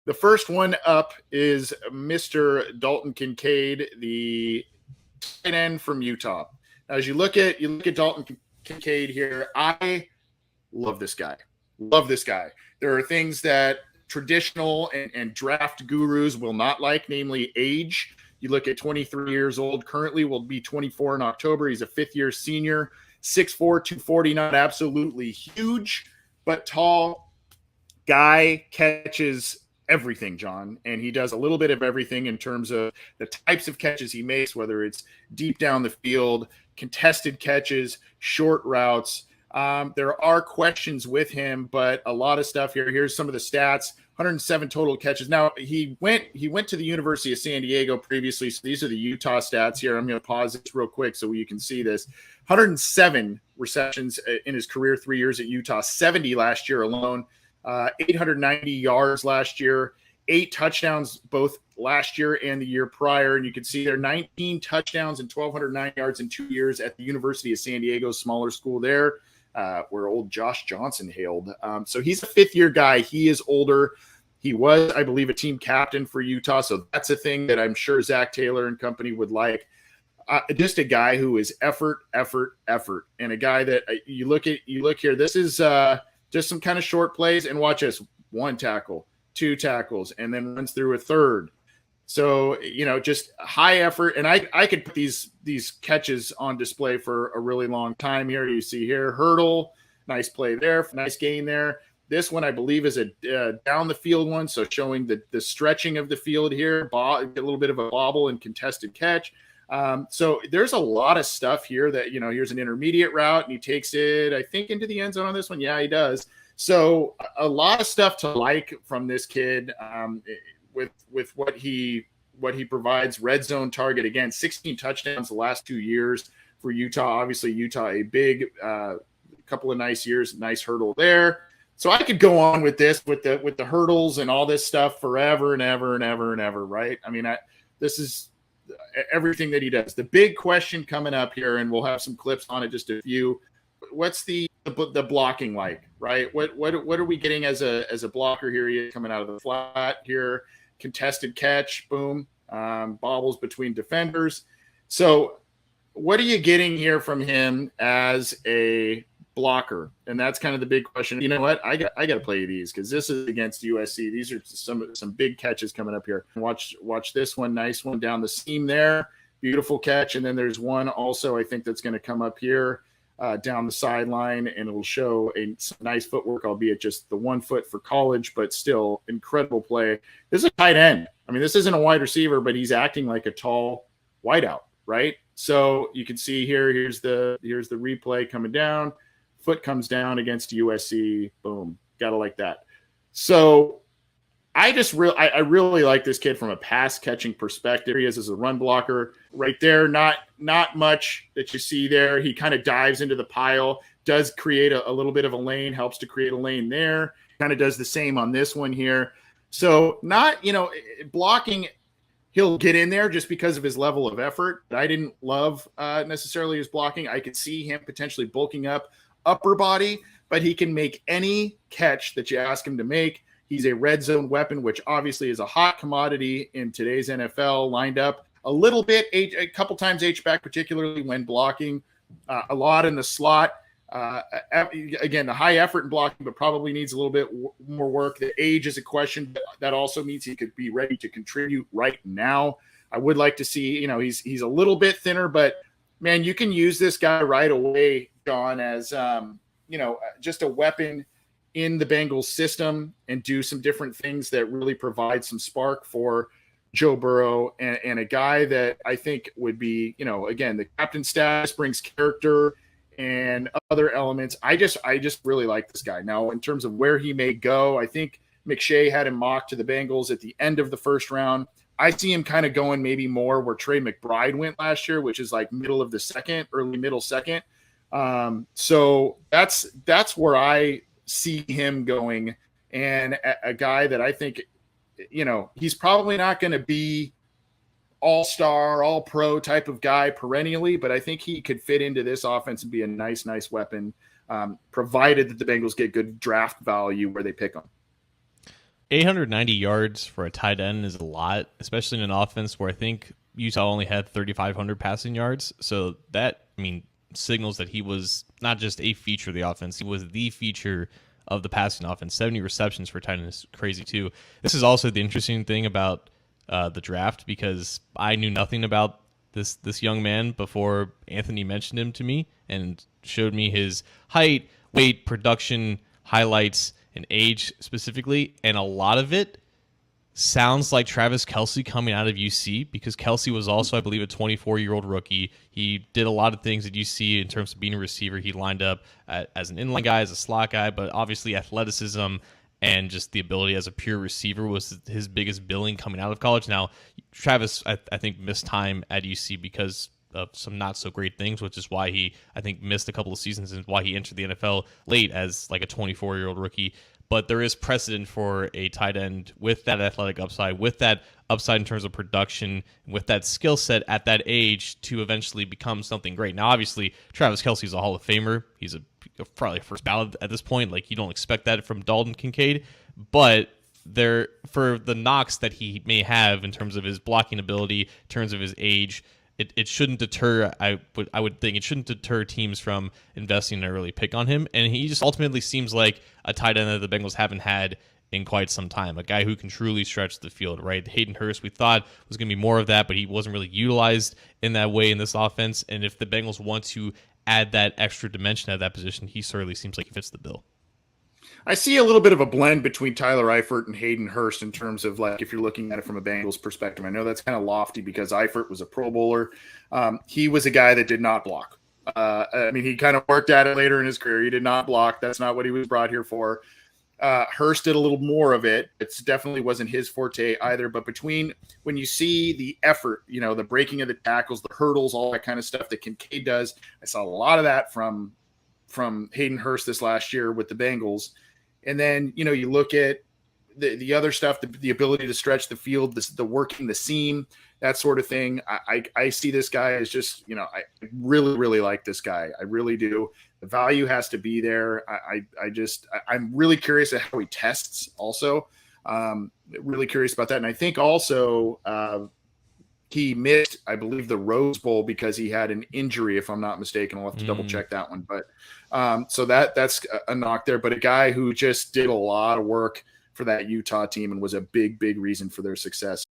The first one up is Mr. Dalton Kincaid, the tight end from Utah. Now, as you look at Dalton Kincaid here, I love this guy. Love this guy. There are things that traditional and draft gurus will not like, namely age. You look at 23 years old, currently will be 24 in October. He's a fifth-year senior, 6'4", 240, not absolutely huge, but tall. Guy catches everything, John, and he does a little bit of everything in terms of the types of catches he makes, whether it's deep down the field, contested catches, short routes. There are questions with him, but a lot of stuff here. Here's some of the stats. 107 total catches. Now, he went to the University of San Diego previously, so these are the Utah stats here. I'm going to pause this real quick so you can see this. 107 receptions in his career 3 years at Utah, 70 last year alone, 890 yards last year, 8 touchdowns both last year and the year prior. And you can see there 19 touchdowns and 1,209 yards in 2 years at the University of San Diego, smaller school there. Where old Josh Johnson hailed. So he's a fifth-year guy. He is older. He was, I believe, a team captain for Utah. So that's a thing that I'm sure Zach Taylor and company would like. Just a guy who is effort, and a guy that you look here. This is just some kind of short plays, and watch this: 1 tackle, 2 tackles, and then runs through a third. So, just high effort. And I could put these catches on display for a really long time here. You see here, hurdle, nice play there, nice gain there. This one, I believe, is a down the field one. So showing the stretching of the field here, a little bit of a bobble and contested catch. So there's a lot of stuff here that, here's an intermediate route and he takes it, I think, into the end zone on this one. Yeah, he does. So a lot of stuff to like from this kid. With what he provides. Red zone target, again, 16 touchdowns the last 2 years for Utah. Obviously, Utah, a big couple of nice years, nice hurdle there. So I could go on with this, with the hurdles and all this stuff forever and ever and ever and ever, right? I mean, this is everything that he does. The big question coming up here, and we'll have some clips on it, just a few. What's the blocking like, right? What are we getting as a blocker here? He is coming out of the flat here. Contested catch, boom, bobbles between defenders. So what are you getting here from him as a blocker? And that's kind of the big question. You know what? I got to play these because this is against USC. These are some big catches coming up here. Watch this one. Nice one down the seam there. Beautiful catch. And then there's one also, I think, that's going to come up here down the sideline, and it'll show some nice footwork, albeit just the 1 foot for college, but still incredible play. This is a tight end. I mean, this isn't a wide receiver, but he's acting like a tall wideout, right? So you can see here, here's the replay coming down. Foot comes down against USC. Boom. Got to like that. So I really like this kid from a pass catching perspective. He is as a run blocker right there. Not much that you see there. He kind of dives into the pile, does create a little bit of a lane, helps to create a lane there. Kind of does the same on this one here. So not, blocking, he'll get in there just because of his level of effort. I didn't love necessarily his blocking. I could see him potentially bulking up upper body, but he can make any catch that you ask him to make. He's a red zone weapon, which obviously is a hot commodity in today's NFL, lined up a little bit, a couple times H-back, particularly when blocking, a lot in the slot. Again, the high effort in blocking, but probably needs a little bit more work. The age is a question. That also means he could be ready to contribute right now. I would like to see, he's a little bit thinner, but, man, you can use this guy right away, John, as, just a weapon in the Bengals system and do some different things that really provide some spark for Joe Burrow and a guy that I think would be, again, the captain status brings character and other elements. I just really like this guy. Now, in terms of where he may go, I think McShay had him mocked to the Bengals at the end of the first round. I see him kind of going maybe more where Trey McBride went last year, which is like middle of the second, early middle second. So that's where I see him going, and a guy that I think, he's probably not going to be all-star, all-pro type of guy perennially, but I think he could fit into this offense and be a nice weapon, provided that the Bengals get good draft value where they pick him. 890 yards for a tight end is a lot, especially in an offense where I think Utah only had 3,500 passing yards. So that, I mean, signals that he was not just a feature of the offense, he was the feature of the passing offense. 70 receptions for tight end is crazy too. This is also the interesting thing about the draft, because I knew nothing about this young man before Anthony mentioned him to me and showed me his height, weight, production, highlights, and age specifically, and a lot of it sounds like Travis Kelce coming out of UC, because Kelce was also, I believe, a 24-year-old rookie. He did a lot of things at UC in terms of being a receiver. He lined up as an inline guy, as a slot guy, but obviously athleticism and just the ability as a pure receiver was his biggest billing coming out of college. Now, Travis, I think, missed time at UC because of some not so great things, which is why he, I think, missed a couple of seasons and why he entered the NFL late as like a 24-year-old rookie. But there is precedent for a tight end with that athletic upside, with that upside in terms of production, with that skill set at that age to eventually become something great. Now, obviously, Travis Kelce is a Hall of Famer. He's probably first ballot at this point. Like, you don't expect that from Dalton Kincaid, but there, for the knocks that he may have in terms of his blocking ability, in terms of his age, it shouldn't deter. I would think it shouldn't deter teams from investing an early pick on him. And he just ultimately seems like a tight end that the Bengals haven't had in quite some time. A guy who can truly stretch the field, right? Hayden Hurst, we thought was going to be more of that, but he wasn't really utilized in that way in this offense. And if the Bengals want to add that extra dimension at that position, he certainly seems like he fits the bill. I see a little bit of a blend between Tyler Eifert and Hayden Hurst in terms of, like, if you're looking at it from a Bengals perspective. I know that's kind of lofty because Eifert was a Pro Bowler. He was a guy that did not block. I mean, he kind of worked at it later in his career. He did not block. That's not what he was brought here for. Hurst did a little more of it. It definitely wasn't his forte either. But between when you see the effort, you know, the breaking of the tackles, the hurdles, all that kind of stuff that Kincaid does, I saw a lot of that from Hayden Hurst this last year with the Bengals. And then, you know, you look at the other stuff, the ability to stretch the field, the working the seam, that sort of thing. I see this guy as just, you know, I really, really like this guy. I really do. The value has to be there. I'm really curious at how he tests also. Really curious about that. And I think also he missed, I believe, the Rose Bowl because he had an injury, if I'm not mistaken. I'll have to double check that one. But so that's a knock there. But a guy who just did a lot of work for that Utah team and was a big, big reason for their success.